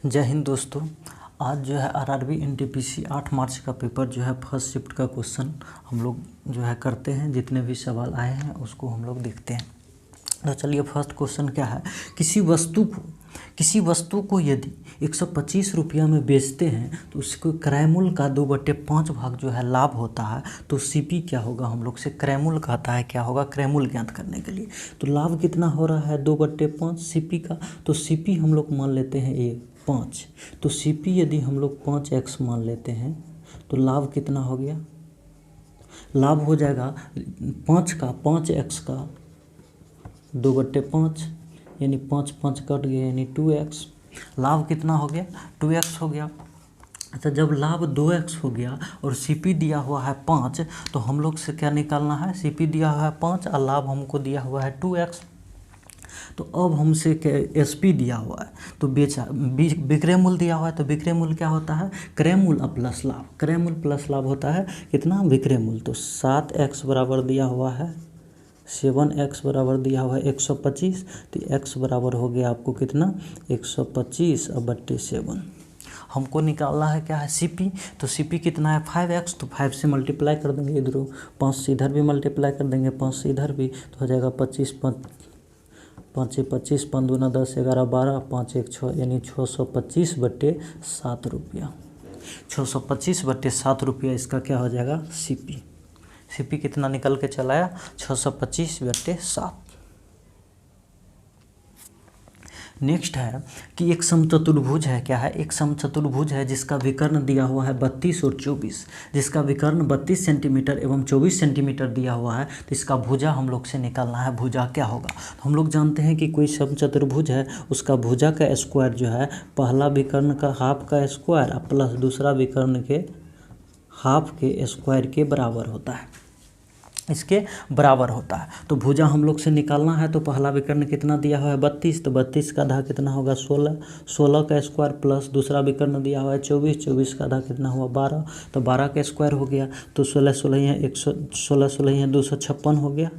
जय हिंद दोस्तों। आज जो है आरआरबी एनटीपीसी 8 मार्च का पेपर जो है फर्स्ट शिफ्ट का क्वेश्चन हम लोग जो है करते हैं। जितने भी सवाल आए हैं उसको हम लोग देखते हैं। तो चलिए फर्स्ट क्वेश्चन क्या है। किसी वस्तु को यदि 125 रुपया में बेचते हैं तो उसको क्रय मूल्य का 2/5 भाग जो है लाभ होता है। तो सीपी क्या होगा, हम लोग से क्रय मूल्य कहता है, क्या होगा क्रय मूल्य ज्ञात करने के लिए। तो लाभ कितना हो रहा है 2/5 सीपी का। तो सीपी हम लोग मान लेते हैं 5। तो सीपी यदि हम लोग 5x मान लेते हैं तो लाभ कितना हो गया, लाभ हो जाएगा 5x का 2/5 यानी 5 कट गया यानी 2x। लाभ कितना हो गया 2x हो गया। अच्छा, जब लाभ 2x हो गया और सीपी दिया हुआ है 5 तो हम लोग से क्या निकालना है, सीपी दिया हुआ है 5 और लाभ हमको दिया हुआ है 2x। तो अब हमसे एसपी दिया हुआ है तो विक्रय मूल्य दिया हुआ है। तो विक्रय मूल्य क्या होता है, क्रय मूल्य प्लस लाभ। क्रय मूल्य प्लस लाभ होता है कितना, विक्रय मूल्य। तो 7x बराबर दिया हुआ है 7x बराबर दिया हुआ है 125। तो x बराबर हो गया आपको कितना 125 और बट्टे 7। हमको निकालना है क्या है सीपी। तो सीपी कितना है 5x। तो 5 से मल्टीप्लाई कर देंगे, इधर 5 से इधर भी मल्टीप्लाई कर देंगे, 5 से इधर भी, तो हो जाएगा 25 5 25 5 दूना 10 11 12 5 1 6 यानी 625/7 रुपया। 625/7 रुपया इसका क्या हो जाएगा सीपी। सीपी कितना निकल के चला आया 625/7। नेक्स्ट है कि एक समचतुर्भुज है, क्या है, एक समचतुर्भुज है जिसका विकर्ण दिया हुआ है 32 और 24, जिसका विकर्ण 32 सेंटीमीटर एवं 24 सेंटीमीटर दिया हुआ है। तो इसका भुजा हम लोग से निकालना है, भुजा क्या होगा। तो हम लोग जानते हैं कि कोई समचतुर्भुज है उसका भुजा का स्क्वायर जो है पहला विकर्ण का हाफ का स्क्वायर प्लस दूसरा विकर्ण के हाफ के स्क्वायर के बराबर होता है, इसके बराबर होता है। तो भुजा हम लोग से निकालना है। तो पहला विकर्ण कितना दिया हुआ है 32, तो 32 का आधा कितना होगा 16, 16 का स्क्वायर प्लस दूसरा विकर्ण दिया हुआ है 24, 24 का आधा कितना हुआ 12, तो 12 का स्क्वायर हो गया। तो 16 16 यहाँ 116 16 यहाँ 256 हो गया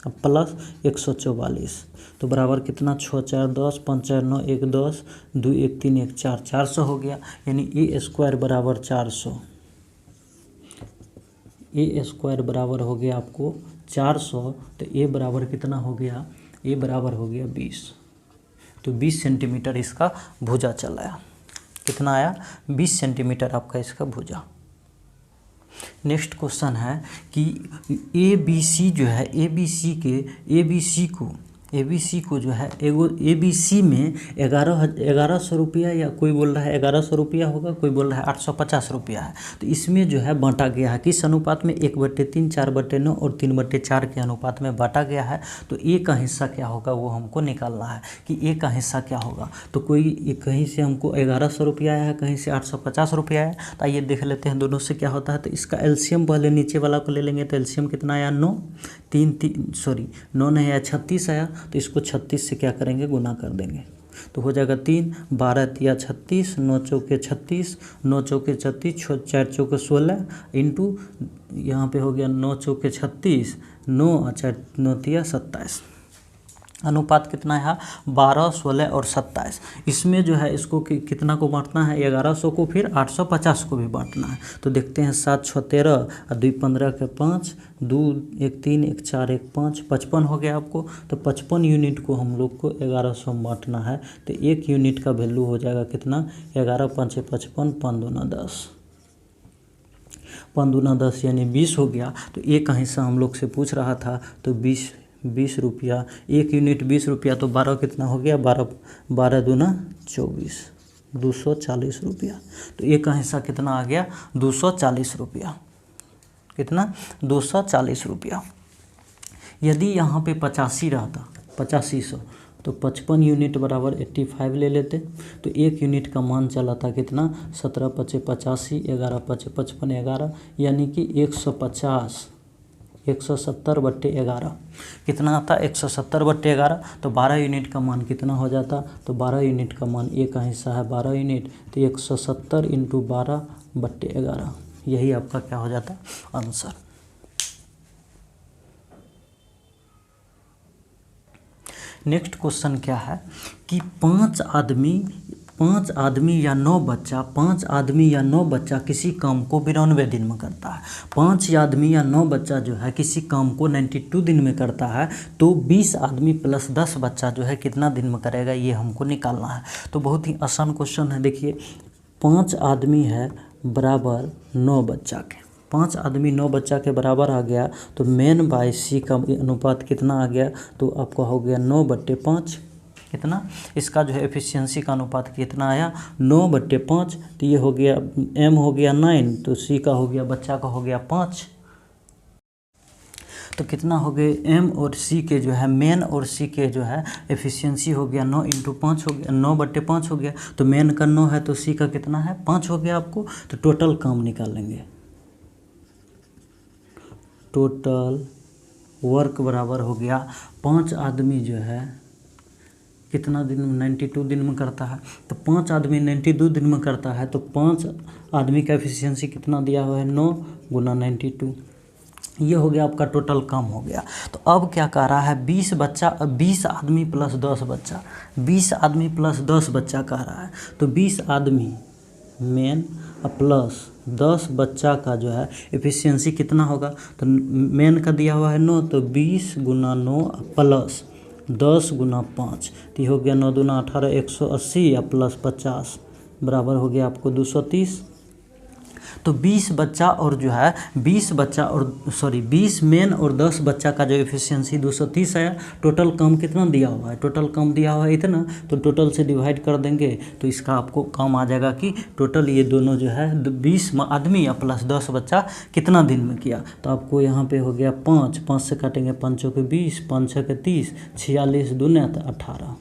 अब प्लस 144। तो बराबर कितना 6 4 10 5 4 9 1 10 2 1 3 1 4 400 हो गया। यानी ए स्क्वायर बराबर 400, ए स्क्वायर बराबर हो गया आपको 400। तो ए बराबर कितना हो गया, ए बराबर हो गया 20। तो 20 सेंटीमीटर इसका भुजा चला आया। कितना आया 20 सेंटीमीटर आपका इसका भुजा। नेक्स्ट क्वेश्चन है कि ए बी सी जो है ए बी सी को जो है एगो ए बी सी में 1100 रुपया, या कोई बोल रहा है 1100 रुपया होगा, कोई बोल रहा है 850 रुपया है। तो इसमें जो है बांटा गया है किस अनुपात में, 1/3 4/9 और 3/4 के अनुपात में बांटा गया है। तो ए का हिस्सा क्या होगा वो हमको निकालना है कि ए का हिस्सा क्या होगा। तो कोई कहीं से हमको 1100 रुपया आया है, कहीं से 850 रुपया आया। तो आइए देख लेते हैं दोनों से क्या होता है। तो इसका एलसीएम पहले नीचे वाला को ले लेंगे। तो एलसीएम कितना आया 9 नहीं आया 36 आया। तो इसको 36 से क्या करेंगे गुना कर देंगे। तो हो जाएगा 3 12 तिया 36 9 चौके 36 9 चौके 36 4 चौके 16 इंटू यहाँ पे हो गया 9 चौके 36 9 और 4 9 तिया 27। अनुपात कितना है 12 16 और 27। इसमें जो है इसको कितना को बांटना है 1100 को, फिर 850 को भी बांटना है। तो देखते हैं 7 6 13 और 2 15 के 5 2 1 3 1 4 1 5 55 हो गया आपको। तो 55 यूनिट को हम लोग को 1100 में बांटना है। तो 1 यूनिट का वैल्यू हो जाएगा कितना 11 5 55 5 दूना 10, 5 दूना 10 यानी 20 हो गया। तो एक का हिस्सा हम लोग से पूछ रहा था तो 20 रुपया, 1 यूनिट 20 रुपया। तो 12 कितना हो गया 12 दूना 24 240 रुपया। तो एक का हिस्सा कितना आ गया 240 रुपया। कितना 240 रुपया। यदि यहाँ पे 85 रहता 8500 तो 55 यूनिट बराबर 85 ले लेते। तो 1 यूनिट का मान चला था कितना 17 5 85 11 5 55 11 यानी कि 150 170/11 कितना आता 170/11। तो 12 यूनिट का मान कितना हो जाता, तो 12 यूनिट का मान ए का हिस्सा है 12 यूनिट। तो 170 × 12/11 यही आपका क्या हो जाता आंसर। नेक्स्ट क्वेश्चन क्या है कि 5 आदमी 5 आदमी या 9 बच्चा किसी काम को 92 दिन में करता है। 5 आदमी या 9 बच्चा जो है किसी काम को 92 दिन में करता है, तो 20 आदमी प्लस 10 बच्चा जो है कितना दिन में करेगा, ये हमको निकालना है। तो बहुत ही आसान क्वेश्चन है। देखिए 5 आदमी है बराबर 9 बच्चा के, 5 आदमी 9 बच्चा के बराबर आ गया, तो मेन बाय सी का अनुपात कितना आ गया, तो आपका हो गया 9/5। कितना इसका जो है एफिशिएंसी का अनुपात कितना आया, 9/5। तो ये हो गया एम हो गया 9, तो सी का हो गया बच्चा का हो गया 5। तो कितना हो गए एम और सी के जो है मेन और सी के जो है एफिशिएंसी हो गया 9 × 5 हो गया, 9/5 हो गया। तो मेन का 9 है तो सी का कितना है 5 हो गया आपको। तो टोटल काम निकालेंगे, टोटल वर्क बराबर हो गया 5 आदमी जो है कितना दिन में 92 दिन में करता है। तो 5 आदमी 92 दिन में करता है, तो 5 आदमी का एफिशिएंसी कितना दिया हुआ है 9 × 92। ये हो गया आपका टोटल काम हो गया। तो अब क्या कह रहा है 20 आदमी प्लस 10 बच्चा, 20 आदमी प्लस 10 बच्चा कह रहा है। तो 20 आदमी मेन प्लस 10 बच्चा का जो है एफिशिएंसी कितना होगा, तो मेन का दिया हुआ है 9, तो 20 × 9 प्लस 10 × 5, तो ये हो गया 9 × 2 = 18, 180 या प्लस 50 बराबर हो गया आपको 230। तो 20 बच्चा और जो है 20 मेन और 10 बच्चा का जो एफिशिएंसी 230 है। टोटल काम कितना दिया हुआ है, टोटल काम दिया हुआ है इतना, तो टोटल से डिवाइड कर देंगे तो इसका आपको काम आ जाएगा कि टोटल ये दोनों जो है 20 आदमी या प्लस 10 बच्चा कितना दिन में किया। तो आपको यहाँ पे हो गया 5 से काटेंगे 5 × 20, 5 × 30, 46 दूने 18,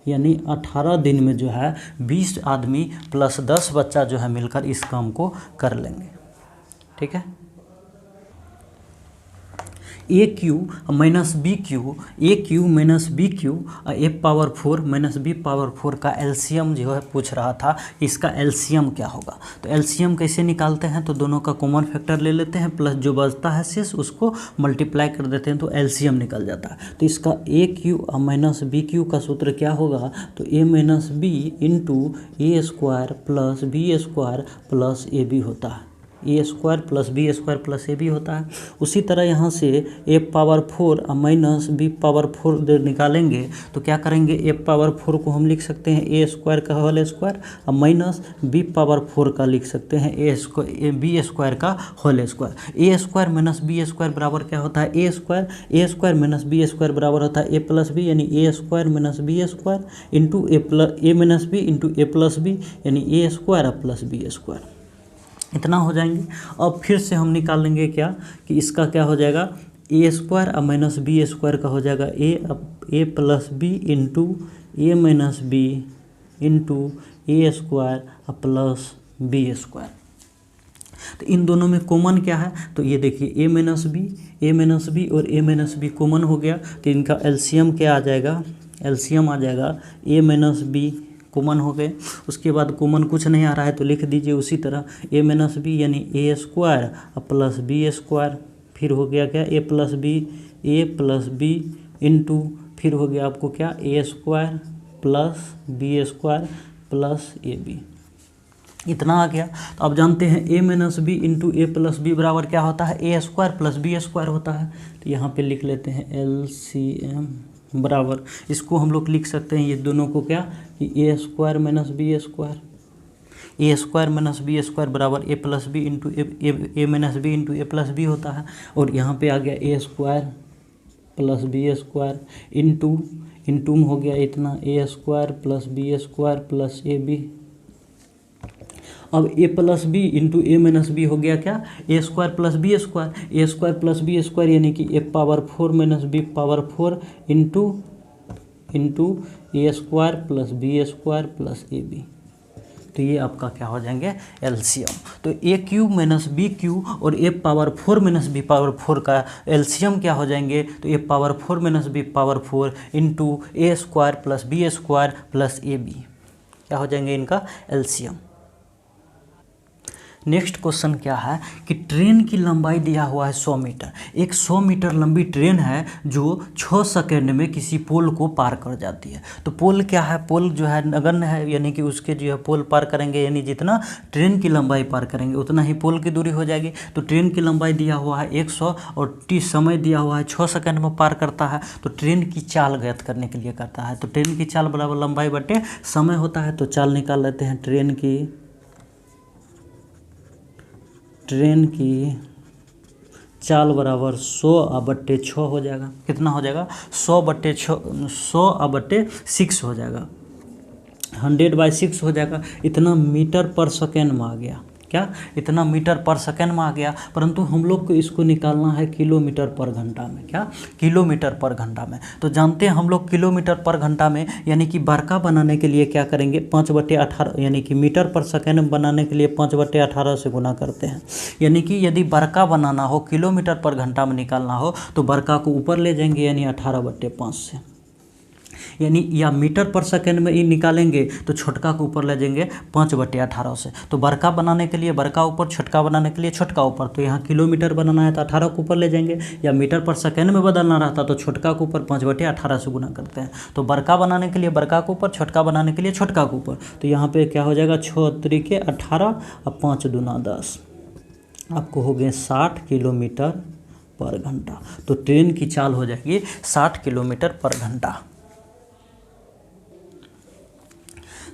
यानी 18 दिन में जो है 20 आदमी प्लस 10 बच्चा जो है मिलकर इस काम को कर लेंगे। ठीक है। A cube minus b cube a power 4 minus b power 4 का एलसीएम जो है पूछ रहा था, इसका एलसीएम क्या होगा। तो एलसीएम कैसे निकालते हैं, तो दोनों का कॉमन फैक्टर ले लेते हैं, प्लस जो बचता है शेष उसको मल्टीप्लाई कर देते हैं, तो एलसीएम निकल जाता है। तो इसका a cube minus b cube का सूत्र क्या होगा, तो a minus b into a square plus b square plus a b होता है, a square plus b square plus a b होता है। उसी तरह यहाँ से a power 4 minus b power 4 निकालेंगे, तो क्या करेंगे ए पावर 4 को हम लिख सकते हैं ए स्क्वायर का होल स्क्वायर और माइनस बी पावर 4 का लिख सकते हैं बी स्क्वायर का whole square. A square minus b square बराबर क्या होता है a square minus b square बराबर होता है ए प्लस बी, यानी a square minus b square into a minus b into a plus b, यानी a square plus b square. इतना हो जाएंगे। अब फिर से हम निकाल लेंगे क्या कि इसका क्या हो जाएगा ए स्क्वायर और माइनस बी स्क्वायर का हो जाएगा ए plus b into a minus b into a square plus b square. तो इन दोनों में कॉमन क्या है, तो ये देखिए ए माइनस बी और ए माइनस बी कॉमन हो गया, तो इनका एलसीएम क्या आ जाएगा, एलसीएम आ जाएगा ए माइनस बी कॉमन हो गए। उसके बाद कॉमन कुछ नहीं आ रहा है तो लिख दीजिए उसी तरह ए माइनस बी यानी a square plus b square, फिर हो गया क्या ए प्लस बी इंटू फिर हो गया आपको क्या a square plus b square plus a b. इतना आ गया। तो आप जानते हैं a minus b into a plus b बराबर क्या होता है a square plus b square होता है। तो यहाँ पे लिख लेते हैं एलसीएम बराबर, इसको हम लोग लिख सकते हैं ये दोनों को क्या कि a square minus b square बराबर a plus b into a minus b into a plus b होता है। और यहाँ पे आ गया a square plus b square into हो गया इतना a square plus b square plus a b. अब a plus b into a minus b हो गया क्या a square plus b square यानी कि a power 4 minus b power 4 into a square plus b square plus a b. तो ये आपका क्या हो जाएंगे एलसीएम। तो a cube minus b cube और a power 4 minus b power 4 का एलसीएम क्या हो जाएंगे, तो a power 4 minus b power 4 into a square plus b square plus a b क्या हो जाएंगे इनका एलसीएम। नेक्स्ट क्वेश्चन क्या है कि ट्रेन की लंबाई दिया हुआ है 100 मीटर। एक 100 मीटर लंबी ट्रेन है जो 6 सेकेंड में किसी पोल को पार कर जाती है। तो पोल क्या है, पोल जो है नगण्य है, यानी कि उसके जो है पोल पार करेंगे, यानी जितना ट्रेन की लंबाई पार करेंगे उतना ही पोल की दूरी हो जाएगी। तो ट्रेन की लंबाई दिया हुआ है 100 और समय दिया हुआ है 6 सेकेंड में पार करता है। तो ट्रेन की चाल ज्ञात करने के लिए करता है। तो ट्रेन की चाल बराबर लंबाई बटे समय होता है। तो चाल निकाल लेते हैं। ट्रेन की चाल बराबर 100/6 हो जाएगा। कितना हो जाएगा? 100/6 हो जाएगा। 100/6 हो जाएगा। इतना मीटर पर सेकेंड में आ गया। क्या? इतना मीटर पर सेकेंड में आ गया। परंतु हम लोग को इसको निकालना है किलोमीटर पर घंटा में। क्या? किलोमीटर पर घंटा में। तो जानते हैं हम लोग किलोमीटर पर घंटा में, यानी कि बड़का बनाने के लिए क्या करेंगे? 5/18, यानी कि मीटर पर सेकेंड बनाने के लिए 5/18 से गुना करते हैं। यानी कि यदि बड़का बनाना हो, किलोमीटर पर घंटा में निकालना हो, तो बड़का को ऊपर ले जाएंगे, यानी 18/5 से, यानी या मीटर पर सेकेंड में ही निकालेंगे तो छोटका को ऊपर ले जाएंगे 5/18 से। तो बड़का बनाने के लिए बड़का ऊपर, छोटका बनाने के लिए छोटका ऊपर। तो यहाँ किलोमीटर बनाना है तो 18 को ऊपर ले जाएंगे, या मीटर पर सेकेंड में बदलना रहता तो छोटका को ऊपर 5/18 से गुना करते हैं। तो बड़का बनाने के लिए बड़का को ऊपर, छोटका बनाने के लिए छोटका को ऊपर। तो यहाँ पे क्या हो जाएगा? 6×3=18 और 5×2=10, आपको हो गए 60 किलोमीटर पर घंटा। तो ट्रेन की चाल हो जाएगी 60 किलोमीटर पर घंटा।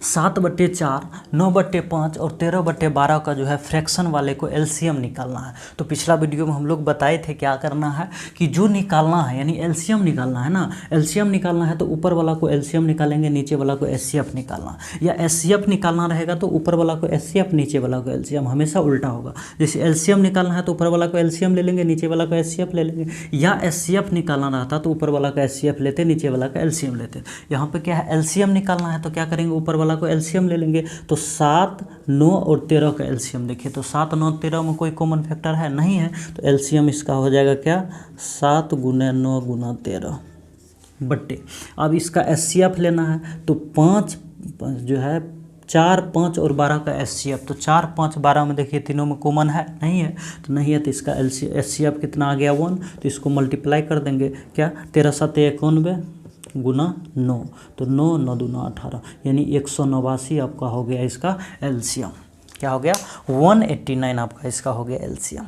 7/4, 9/5 और 13/12 का जो है फ्रैक्शन वाले को एलसीएम निकालना है। तो पिछला वीडियो में हम लोग बताए थे क्या करना है कि जो निकालना है, यानी एलसीएम निकालना है ना, एलसीएम निकालना है तो ऊपर वाला को एलसीएम निकालेंगे, नीचे वाला को एचसीएफ निकालना, या एचसीएफ निकालना रहेगा तो ऊपर वाला को एचसीएफ, नीचे वाला को एलसीएम, हमेशा उल्टा होगा। जैसे एलसीएम निकालना है तो ऊपर वाला को एलसीएम ले लेंगे, नीचे वाला को एचसीएफ ले लेंगे, या एचसीएफ निकालना रहता तो ऊपर वाला का एचसीएफ लेते, नीचे वाला का एलसीएम लेते। यहाँ पे क्या है? एलसीएम निकालना है तो क्या करेंगे? ऊपर वाला को एलसीएम ले लेंगे। तो 7, 9 और 13 का एलसीएम देखिए तो 7, 9, 13 में कोई कॉमन फैक्टर है नहीं है। तो एलसीएम इसका हो जाएगा क्या? 7 × 9 × 13 बट्टे। अब इसका एचसीएफ लेना है तो 5 जो है 4, 5 और 12 का एचसीएफ। तो 4, 5, 12 में देखिए तीनों में कॉमन है नहीं है, तो नहीं है। तो इसका एचसीएफ कितना आ गया? 1। तो इसको मल्टीप्लाई कर देंगे। क्या? 13 × 7 = 91 गुना 9, तो 9, 9 दूना 18, यानी 189 आपका हो गया इसका एलसीएम। क्या हो गया? 189 आपका इसका हो गया एलसीएम।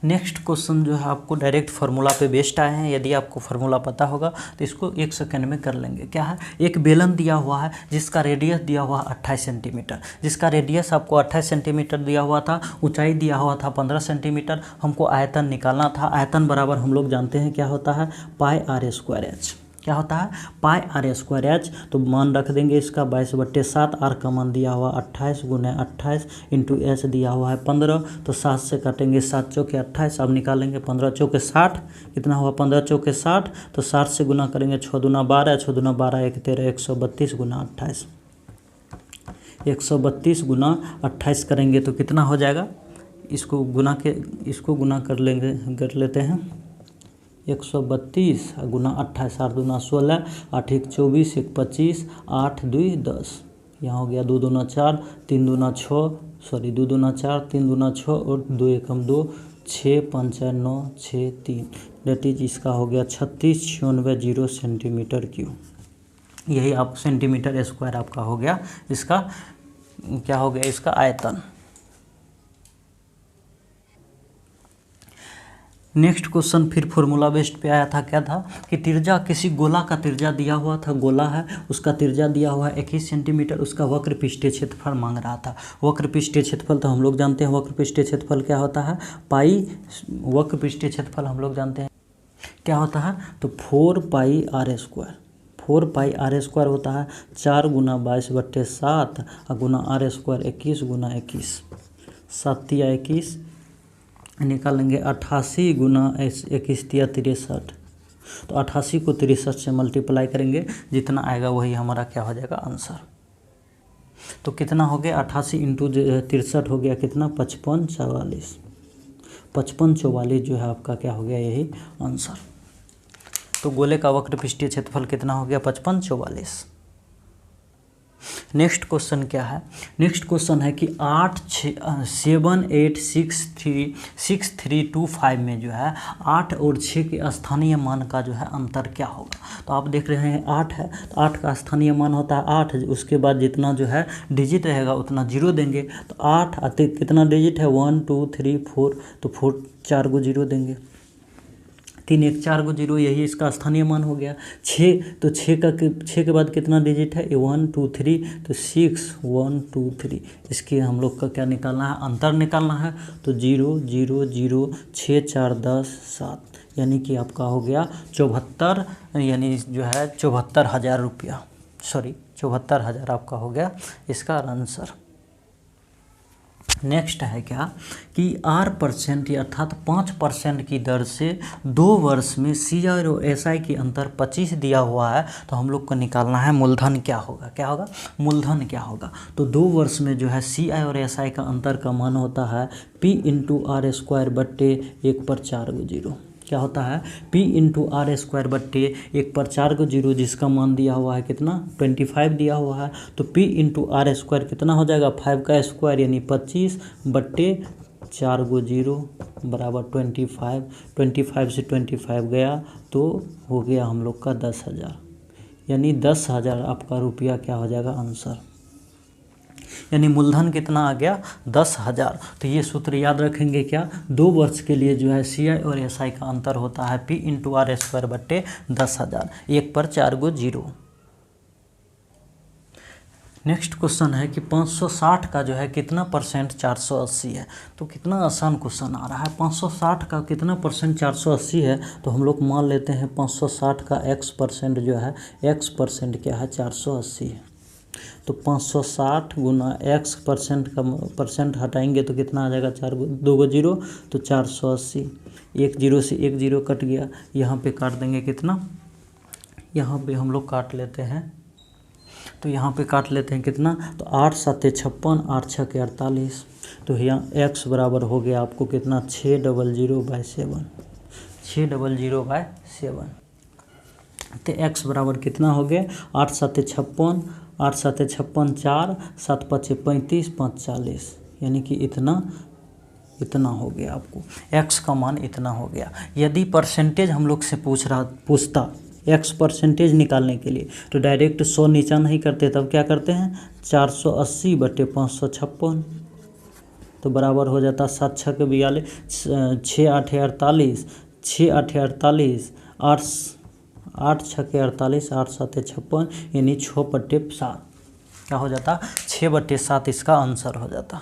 नेक्स्ट क्वेश्चन जो है आपको डायरेक्ट फार्मूला पे बेस्ड आए हैं। यदि आपको फार्मूला पता होगा तो इसको 1 सेकंड में कर लेंगे। क्या है? एक बेलन दिया हुआ है जिसका रेडियस दिया हुआ 28 सेंटीमीटर, जिसका रेडियस आपको 28 सेंटीमीटर दिया हुआ था, ऊंचाई दिया हुआ था 15 सेंटीमीटर। हमको आयतन निकालना था। आयतन बराबर हम लोग जानते हैं क्या होता है? πr²h। क्या होता है? πr²h। तो मान रख देंगे इसका 22/7। आर का मान दिया हुआ 28 × 28 इंटू एच दिया हुआ है 15। तो 7 से काटेंगे, 7 चौके 28। अब निकालेंगे 15 चौके 60। कितना हुआ? 15 चौके 60। तो 60 से गुना करेंगे, 6 दूना 12, 6 दूना 12 1 13, 132 × 28। 132 × 28 करेंगे तो कितना हो जाएगा? इसको गुना कर लेते हैं। 132 × 28, 8 दूना 16, 8 1 24, 1 25, 8 2 10। यहाँ हो गया 2 दूना 4, 3 दूना 6, 2 दूना 4, 3 दूना 6 और 2 एकम 2, 6 5 9 6 3। डेट इज इसका हो गया 3696 सेंटीमीटर क्यूब। यही आप सेंटीमीटर स्क्वायर आपका हो गया। इसका क्या हो गया? इसका आयतन। नेक्स्ट क्वेश्चन फिर फॉर्मूला बेस्ड पे आया था। क्या था कि त्रिज्या, किसी गोला का त्रिज्या दिया हुआ था, गोला है उसका त्रिज्या दिया हुआ है 21 सेंटीमीटर, उसका वक्र पृष्ठीय क्षेत्रफल मांग रहा था। वक्र पृष्ठीय क्षेत्रफल तो हम लोग जानते हैं, वक्र पृष्ठीय क्षेत्रफल क्या होता है? पाई। वक्र पृष्ठीय क्षेत्रफल हम लोग जानते हैं क्या होता है? तो 4πr²। 4πr² होता है 4 × 22/7 गुना r² 21 × 21, 7 × 21 निकालेंगे। 88 × 21 = 63। तो 88 को 63 से मल्टीप्लाई करेंगे, जितना आएगा वही हमारा क्या हो जाएगा? आंसर। तो कितना हो गया? 88 इंटू 63 हो गया कितना? 55 44। 55 44 जो है आपका क्या हो गया? यही आंसर। तो गोले का वक्र पृष्ठीय क्षेत्रफल कितना हो गया? 55 44। नेक्स्ट क्वेश्चन क्या है, नेक्स्ट क्वेश्चन है कि 78632 में जो है 8 और 6 के स्थानीय मान का जो है अंतर क्या होगा। तो आप देख रहे हैं 8 है, तो 8 का स्थानीय मान होता है 8, उसके बाद जितना जो है डिजिट रहेगा उतना 0 देंगे। तो 8 आते कितना डिजिट है 1 2 3 4, तो 4 4 को 0 देंगे, 3 1 4 को 0, यही इसका स्थानीय मान हो गया। 6 तो 6 के बाद कितना डिजिट है 1 2 3, तो 6 1 2 3, इसके हम लोग का क्या निकालना है, अंतर निकालना है। तो 0 0 0 6 4 10 7, यानी कि आपका हो गया 74, यानी जो है 74,000 रुपया, सॉरी 74,000 आपका हो गया इसका आंसर। नेक्स्ट है क्या कि R% अर्थात 5% की दर से 2 वर्ष में CI और SI की अंतर 25 दिया हुआ है, तो हम लोग को निकालना है मूलधन क्या होगा, क्या होगा, मूलधन क्या होगा। तो 2 वर्ष में जो है CI और SI का अंतर का मान होता है P/R²/1/4 क्या होता है P/R²/1/4, जिसका मान दिया हुआ है कितना 25 दिया हुआ है। तो P/R² कितना हो जाएगा 5 का स्क्वायर यानी 25/4 बराबर 25, 25 से 25 गया तो हो गया हम लोग का 10,000, यानी 10,000 आपका रुपया क्या हो जाएगा आंसर, यानी मूलधन कितना आ गया 10,000। तो ये सूत्र याद रखेंगे क्या, 2 वर्ष के लिए जो है CI और SI का अंतर होता है P/R²/10,000, 1/4 नेक्स्ट क्वेश्चन है कि 560 का जो है कितना परसेंट 480 है। तो कितना आसान क्वेश्चन आ रहा है, 560 का कितना परसेंट 480 है। तो हम लोग मान लेते हैं 560 का x% जो है, x% क्या है 480 है। तो 560 गुना x% का परसेंट हटाएंगे तो कितना आ जाएगा 4 2 0, तो 480, 1 0 से 1 0 कट गया, यहाँ पे काट देंगे कितना, यहाँ पे हम लोग काट लेते हैं, तो यहाँ पे काट लेते हैं कितना, तो 8 7 56, 8 6 48, तो यहाँ x बराबर हो गया आपको कितना 600/7, 600/7। तो x बराबर कितना हो गया 8 7 56, 8 7 56 4, 7 5 35, 5 40, यानी कि इतना हो गया आपको x का मान इतना हो गया। यदि परसेंटेज हम लोग से पूछता x% निकालने के लिए, तो डायरेक्ट 100 नीचा नहीं करते, तब क्या करते हैं 480/556, तो बराबर हो जाता 7 6 के 42, 6 8 48, 6 8 48, 8 6 के 48, 8 7 56, यानी 6/7 क्या हो जाता 6/7 इसका आंसर हो जाता।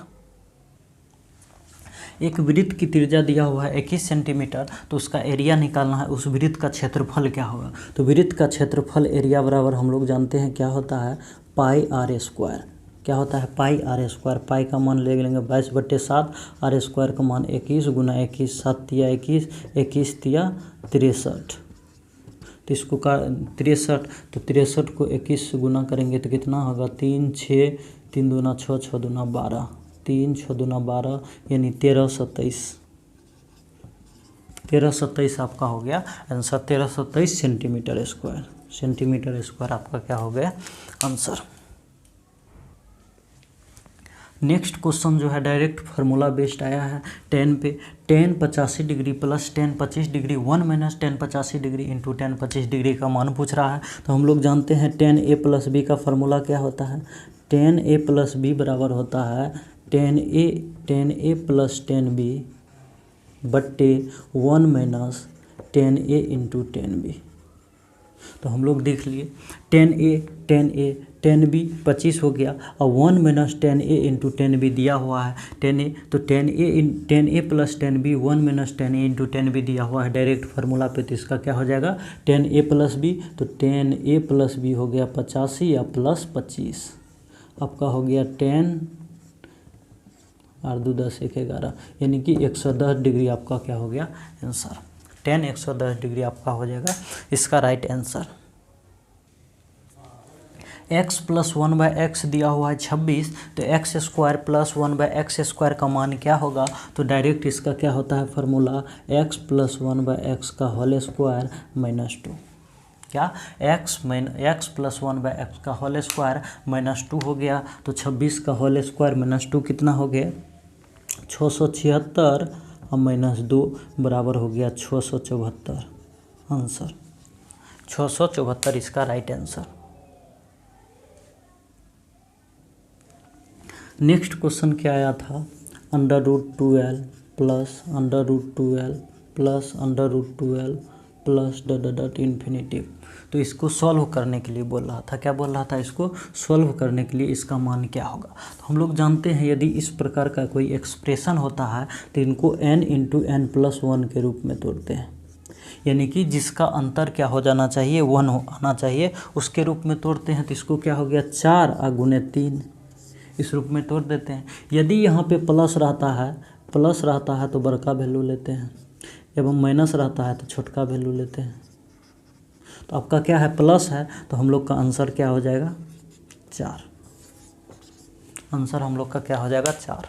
एक वृत्त की त्रिज्या दिया हुआ है 21 सेंटीमीटर, तो उसका एरिया निकालना है, उस वृत्त का क्षेत्रफल क्या होगा। तो वृत्त का क्षेत्रफल एरिया बराबर हम लोग जानते हैं क्या होता है πr², क्या होता है πr², पाई का मान ले लेंगे 22/7, r² का मान 21 गुना 21, 7 तिया 21, 21 तिया 63, तो इसको का 63, तो 63 को 21 से गुना करेंगे तो कितना होगा 3 6, 3 दूना 6, 6 दूना 12, 3 6 दूना 12, यानी 13 27 आपका हो गया आंसर, 1327 सेंटीमीटर स्क्वायर आपका क्या हो गया आंसर। नेक्स्ट क्वेश्चन जो है डायरेक्ट फार्मूला बेस्ड आया है 10 पे, tan 85 degree plus tan 25 degree 1 minus tan 85 degree into tan 25 degree का मान पूछ रहा है। तो हम लोग जानते हैं tan a प्लस b का फार्मूला क्या होता है, tan a प्लस b बराबर होता है tan a plus tan b बट्टे 1 minus tan a into tan b। तो हम लोग देख लिए tan b 25 हो गया और 1 minus tan a into tan b दिया हुआ है, tan a तो tan a plus tan b 1 minus tan a into tan b दिया हुआ है डायरेक्ट फार्मूला पे, तो इसका क्या हो जाएगा tan a प्लस b, तो tan a प्लस b हो गया 85 या प्लस 25, आपका हो गया 10 और 2 10 1 11, यानी कि 110 डिग्री आपका क्या हो गया आंसर, tan 110 डिग्री आपका हो जाएगा इसका right answer. x plus 1/x दिया हुआ है 26, तो x² प्लस 1/x² का मान क्या होगा, तो डायरेक्ट इसका क्या होता है फार्मूला x प्लस 1/x का होल स्क्वायर माइनस 2, क्या एक्स प्लस 1/x का होल स्क्वायर -2 हो गया। तो 26 का होल स्क्वायर -2 कितना हो गया 676 और -2 बराबर हो गया 674। आंसर 674 इसका राइट आंसर। नेक्स्ट क्वेश्चन क्या आया था, √12 plus √12 plus √12 plus dot infinitive. तो इसको सॉल्व करने के लिए बोल रहा था, क्या बोल रहा था, इसको सॉल्व करने के लिए इसका मान क्या होगा। तो हम लोग जानते हैं यदि इस प्रकार का कोई एक्सप्रेशन होता है तो इनको n × n+1 के रूप में तोड़ते हैं, यानी कि जिसका अंतर क्या हो जाना चाहिए 1 आना चाहिए, उसके रूप में तोड़ते हैं। तो इसको क्या हो गया 4 × 3 इस रूप में तोड़ देते हैं। यदि यहाँ पे प्लस रहता है तो बड़का वैल्यू लेते हैं, एवं माइनस रहता है तो छोटका वैल्यू लेते हैं। तो आपका क्या है प्लस है, तो हम लोग का आंसर क्या हो जाएगा 4। आंसर हम लोग का क्या हो जाएगा 4।